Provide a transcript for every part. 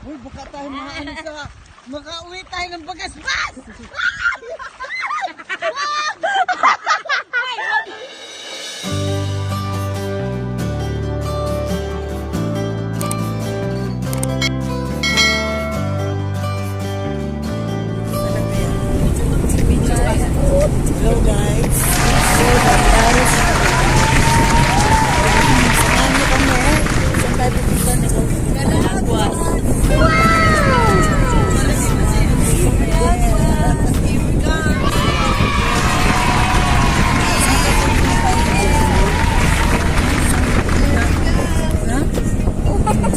Uy, baka tayo maano sa... Makauwi tayo ng bagas-bas! Hello guys! Samahan niyo kami. Saan tayo pupunta na ko? Galagwas.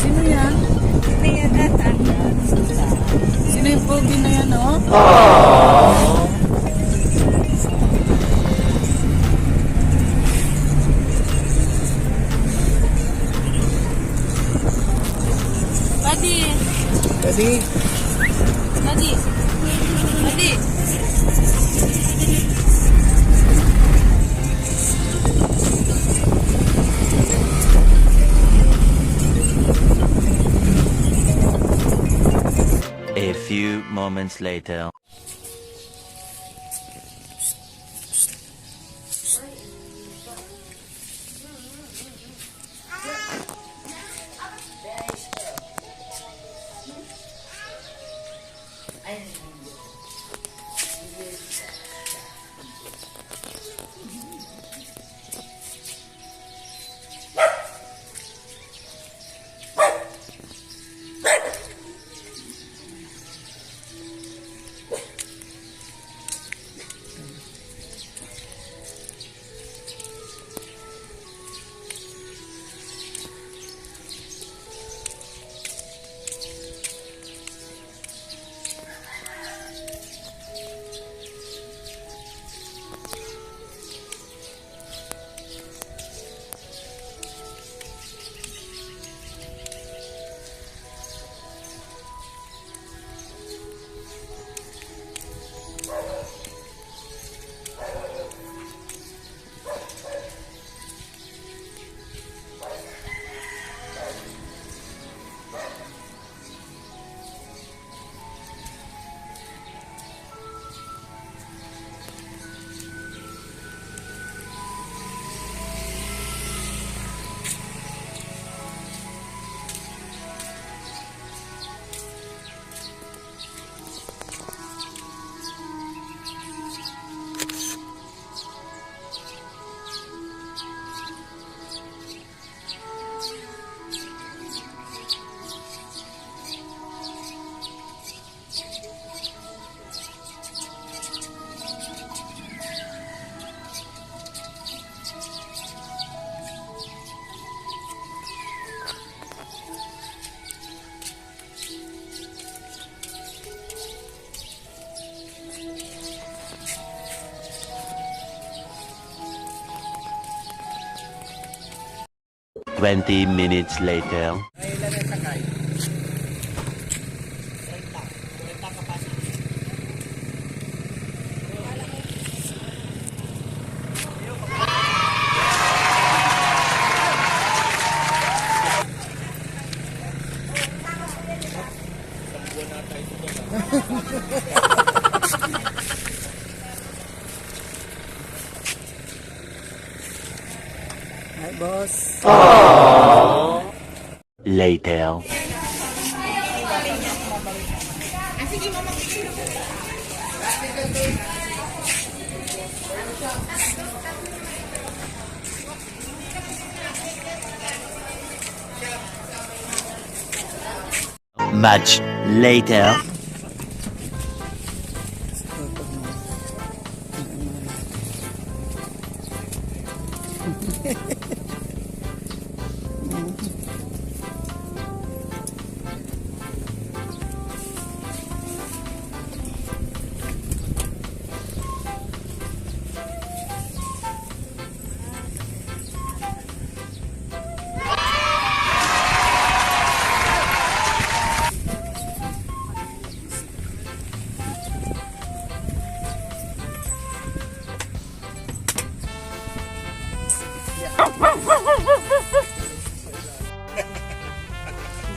Sino yan? Sino yung pogi na yan, oh? Adi. Adi. Adi. Adi. A few moments later. Twenty minutes later. Hi, boss. Later. Much later.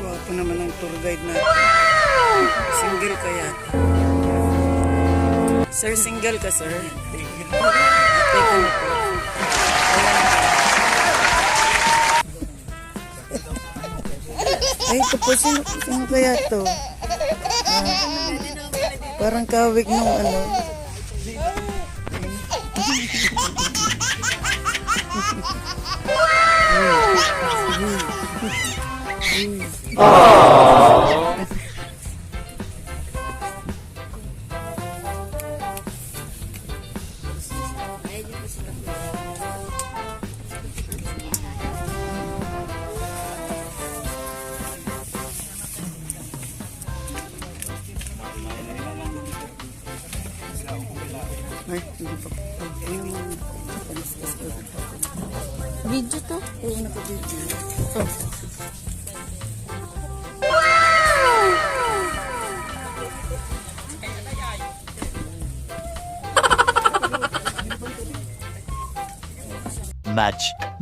Gwapo naman ang tour guide natin. Single kaya? Sir, single ka, sir? Teka na po. Ay, ito po, sino kaya to? Parang kawig nung ano. Ay, hindi pa. Ay, panistas ko. Video to. Oo, naka-video.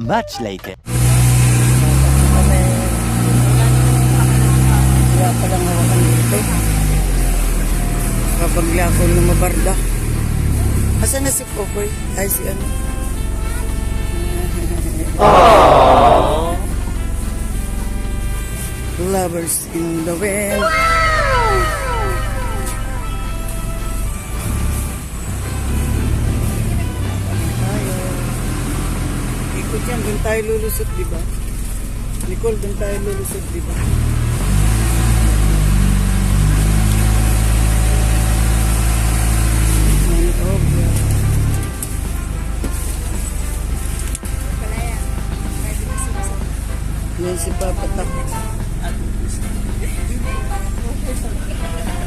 Much later. Kaya palang hawakan dito. Kapagla ko ng mabarda. Asan na si Popoy? Ay, si ano? Lovers in the wind. Ikot yan, doon tayo lulusot, di ba? Nicole, doon tayo lulusot, di ba? Yan si Papa Tak.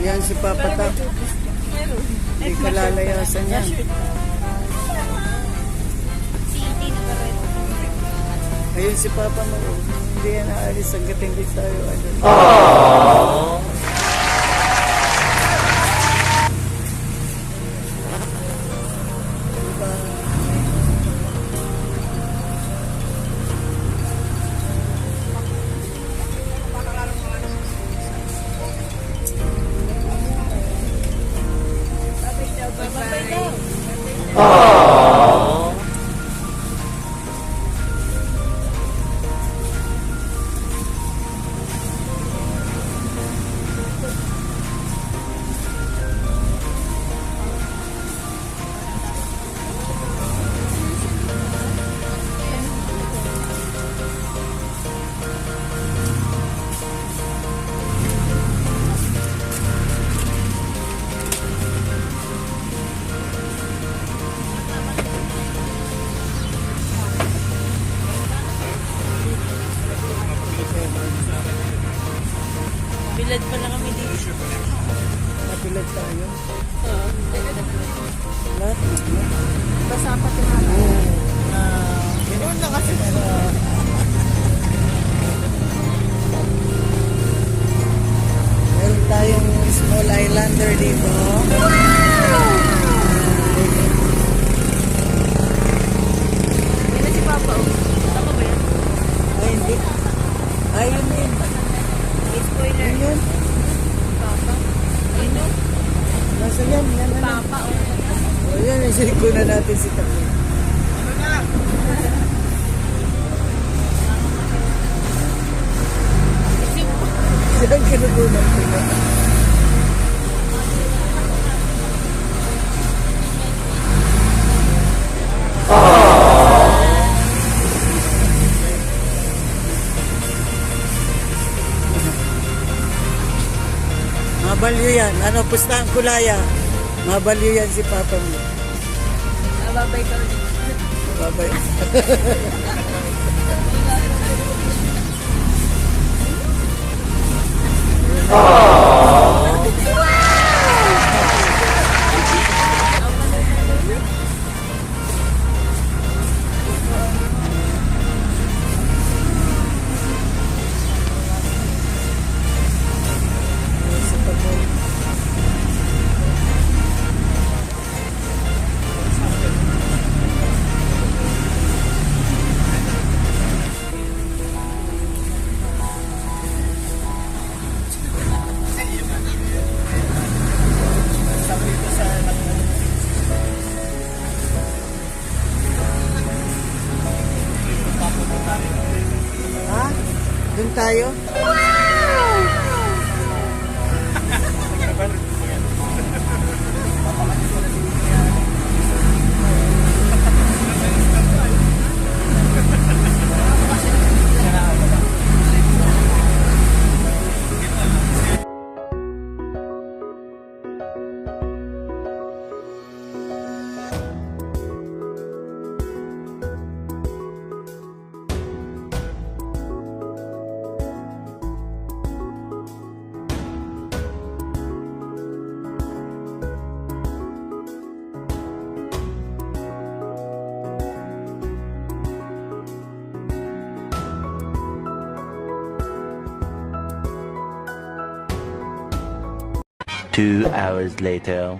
Yan si Papa Tak. Hindi ka lalayasan yan. Ayun si Papa mo. Hindi yan aalis hanggat hindi tayo. Bilad pala kami dito. Napilad tayo. Oo. Lahat. Basta pa tinala. Ganoon na kasi. Meron tayong small islander dito. Yan na si Papa. Tama ba yan? Ay, hindi. Ay, yun yun. May spoiler. Yun yun. Papa. Ano? Nasa yan. Yan na. Papa. O yan, isiko na natin si Tapo. Yan, kinukunan ko na. Mabalyo yan. Ano, pustahan kulaya. Mabalyo yan si Papa mo. Babay ka rin. Babay. tayo. Two hours later.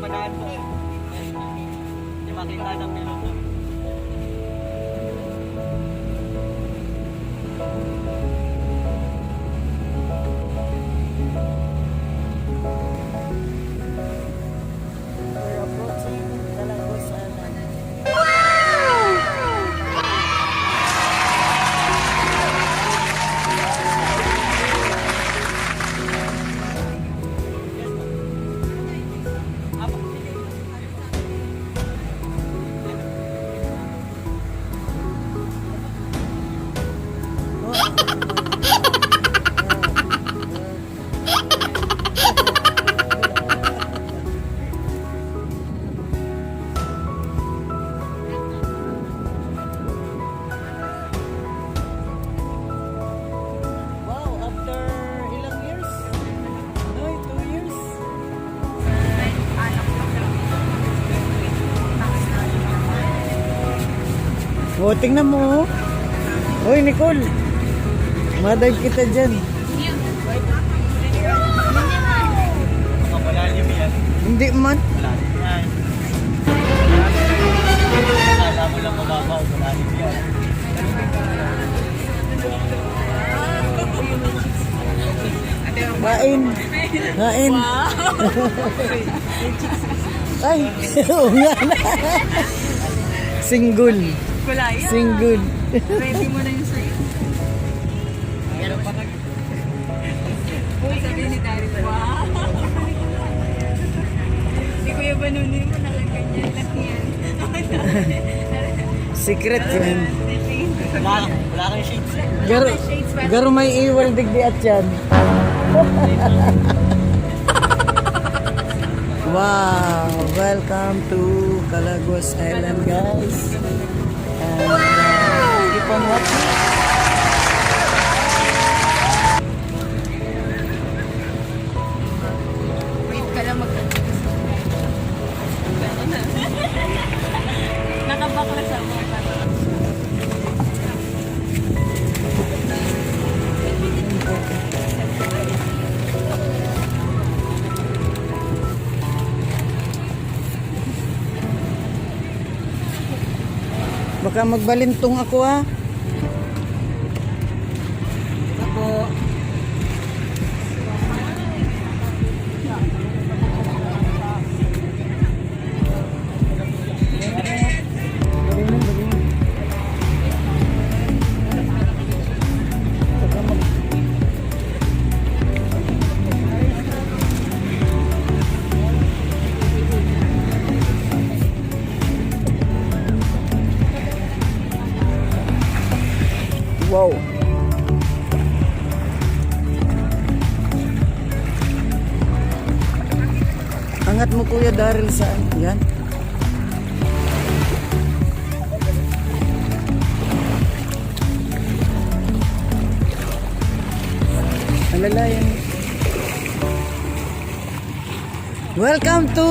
Padaan po. Hindi makita ng piloto. We're approaching Calagos Island. Wow, after ilang years? Ay, 2 years. Oh, tingnan mo. Hoy, Nicole. Maday kita dyan. Malalim yan. Hindi man. Malalim yan. Akala mo lang mababaw. Malalim yan. Kain. Kain. Ay, oo nga na. Single. Kulaya. Single. Ready mo na yung sa'yo. Uy, sabi ni Daddy, wow. Si Kuya Banunin mo, nakaganyan lang yan. Secret yan. Wala kang shades eh. Garo may iwal digdi at yan. Wow! Welcome to Calagos Island, guys. And keep on watching. Wait ka lang Baka magbalintong ako ha. Opo. Wow. Angat mo Kuya Daryl saan? Yan. Alalayan. Welcome to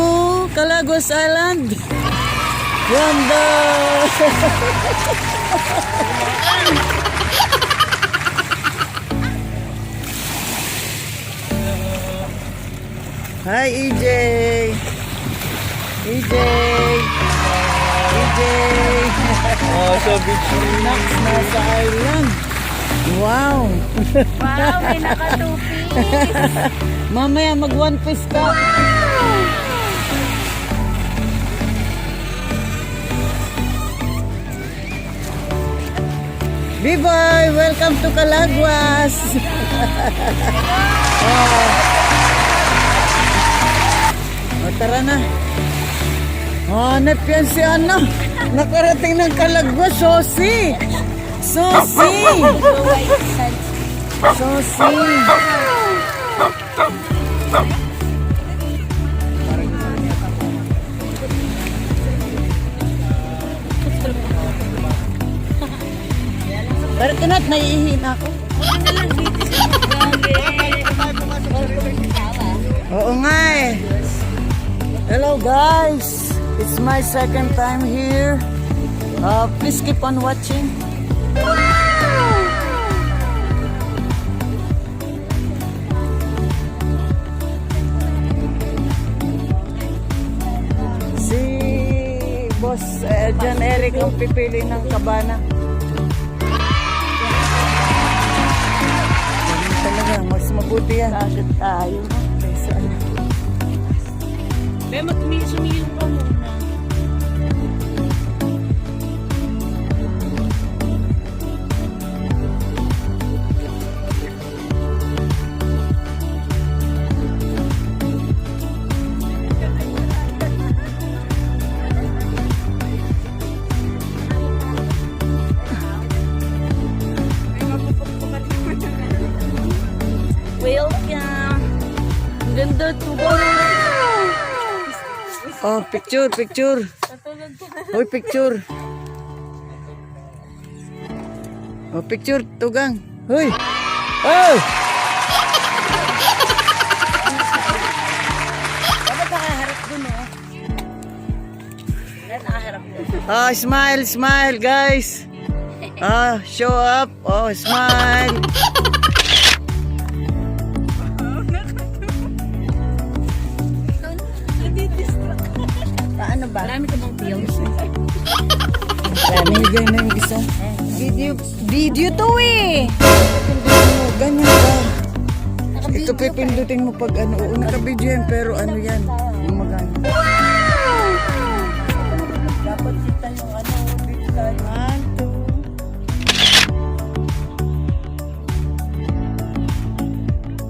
Calagos Island. Wonder. Hi EJ. EJ. EJ. Oh, so bitchy. Nax nasa island. Wow. Wow, may naka-two-piece. Mamaya mag one piece ka. B-boy, welcome to Calaguas. O, tara na. Hanap yan si Ana. Nakarating ng Calaguas, Sosi. Sosi. Sosi. Pero tinat, naiihin ako. Oo nga eh. Hello guys. It's my second time here. Please keep on watching. Si Boss John Eric ang pipili ng kabana. Talaga, mas mabuti yan. Agad tayo. Kaysa ano. Be, sumiyong ka muna. Welcome. Ang ganda to. Oh, picture, picture. Hoy, picture. Oh, picture, tugang. Hoy. Oh! Dapat nakaharap dun, oh. Dapat nakaharap dun. Ah, smile, smile, guys. Ah, show up. Oh, smile. Paano ba? Marami ka bang pills? Namigay na yung isa. Video to eh. Pindutin mo, ganyan ka. Ito pipindutin mo pag ano. Oo, naka-video yan, pero ano yan. Yung magana. Dapat kita yung ano, digital. 1,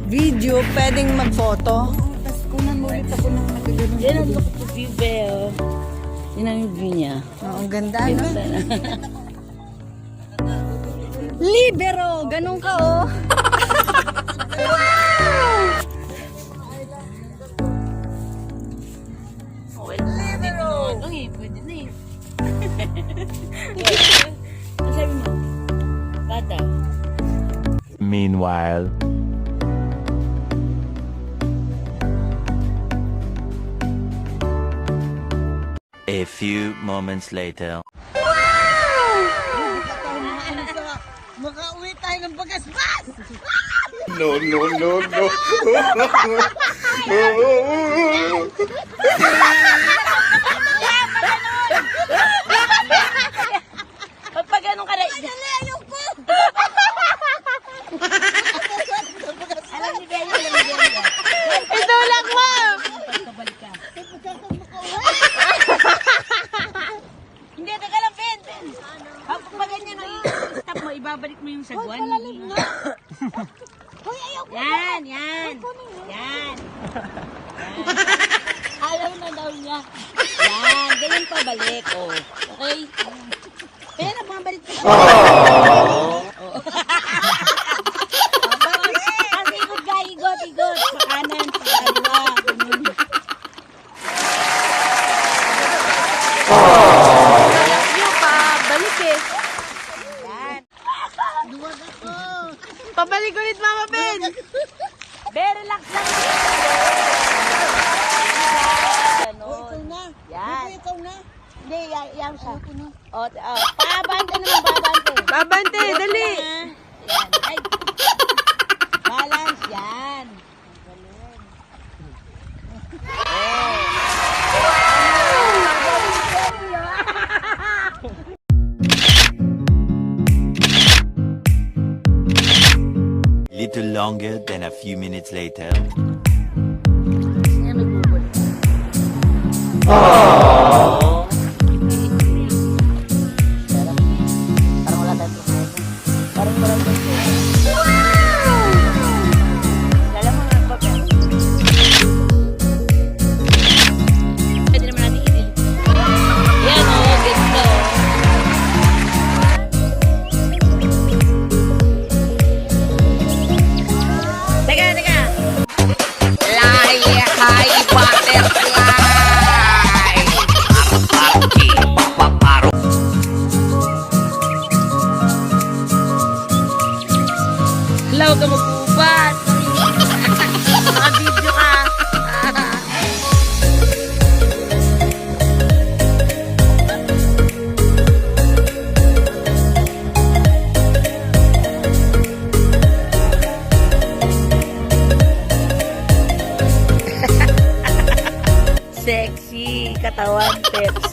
2. Video, pwedeng mag-photo. Tapos kunan mo ulit ako ng nakaganon. Yan ang look to view, Belle. Yun ang view niya. Oo, ang ganda, no? Libero! Ganun ka, oh. Libero! Pwede na eh. Ano sabi mo? Bata. Meanwhile, a few moments later. Makauwi tayo ng bagas-bas! No, no, no, no. ibabalik mo yung sagwan. Hoy, ayaw ko. Yan, yan. Yan. Ayaw na daw niya. Yan, ganyan pa balik. Oh. Okay? Kaya na, bumabalik ko. Kasi ikot ka, ikot. Sa kanan, sa kaliwa. Ganun. Yung pa, balik eh. Yan. Duwag ako. Pabalik ulit, Mama Ben. Very relax lang. Ikaw na. Yan. Ikaw na. Hindi, yan siya. Pabante naman, pabante. Pabante, dali. Yan. Ay. Balance, yan. Little longer than a few minutes later. Yan, nagbubul. Parang wala tayong kumain. Parang walang gusto. Lala mo nga ba? Pwede naman natin i-delete. Yan o, ganda o. Teka. Hello, ka magbubat. Naka-video ka. Sexy, katawan, Pepsi.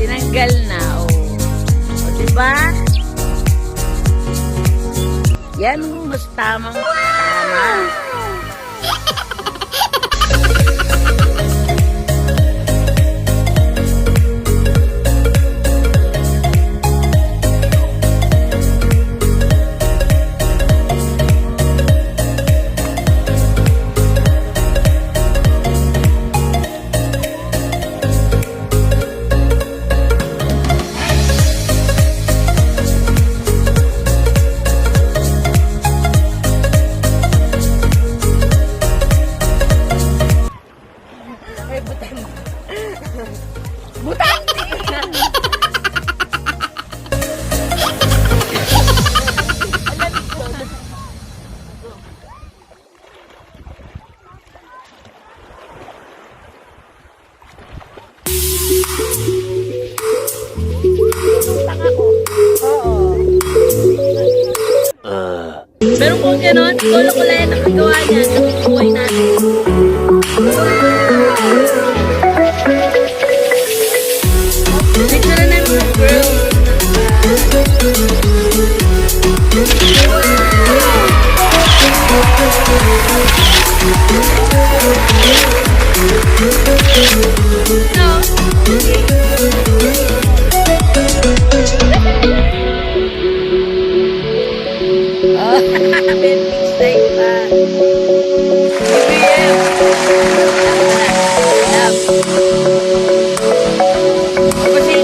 Tinanggal na, o. O, diba? Yan, mas tama. Meron kong gano'n, kulo-kulo yan ang kagawa niya sa buhay natin. Picture na ng mga girls. Big mistake pa. Love. Kasi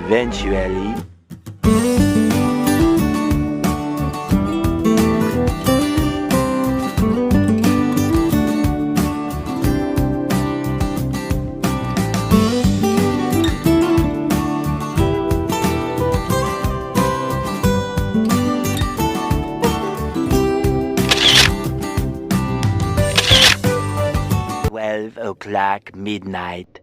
Eventually. O'clock midnight.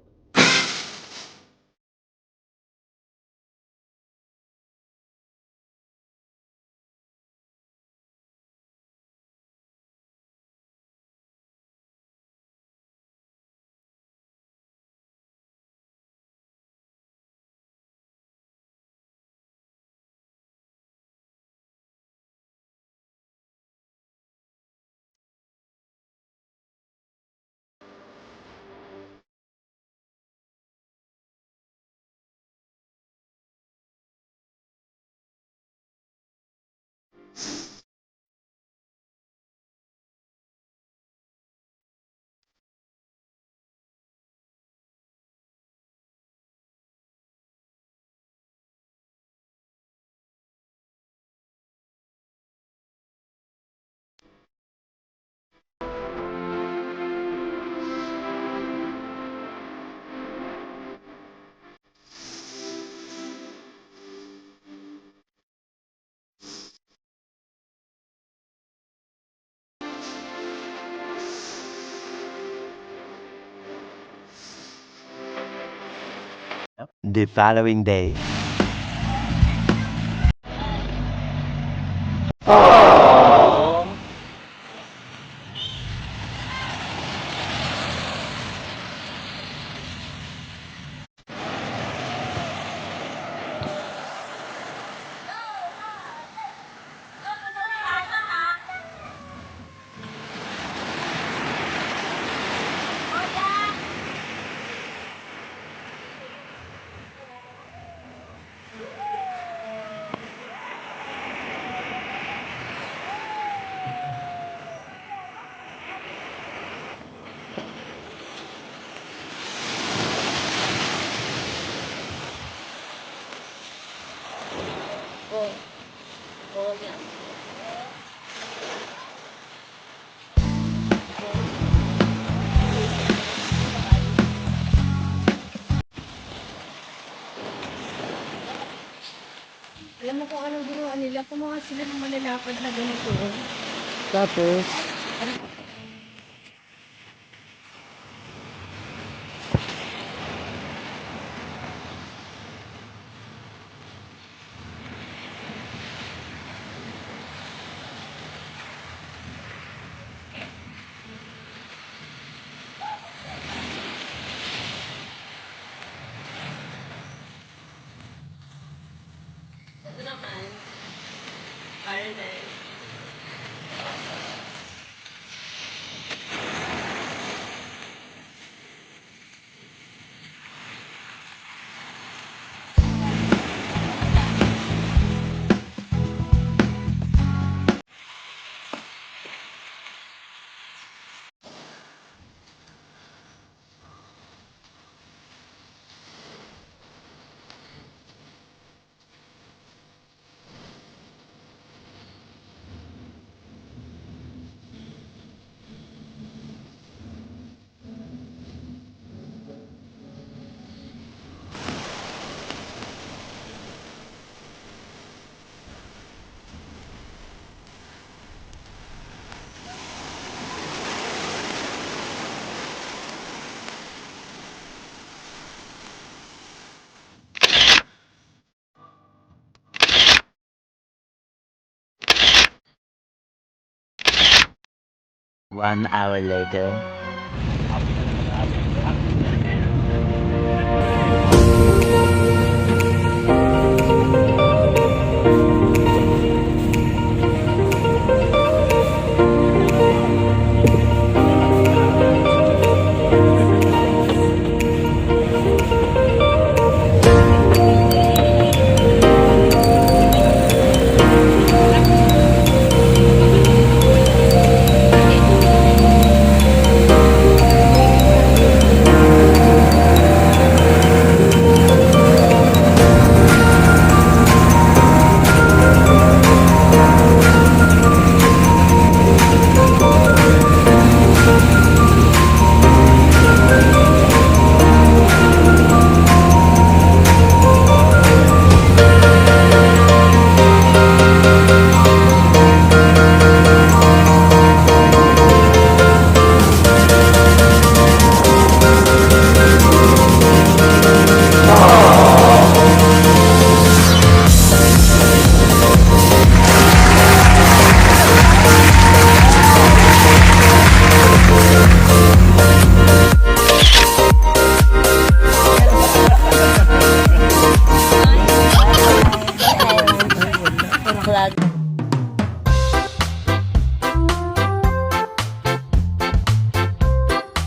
The following day. Alam mo kung anong ginawa nila? Kumuha sila ng malalapad na ganito. Tapos, One hour later. vlog.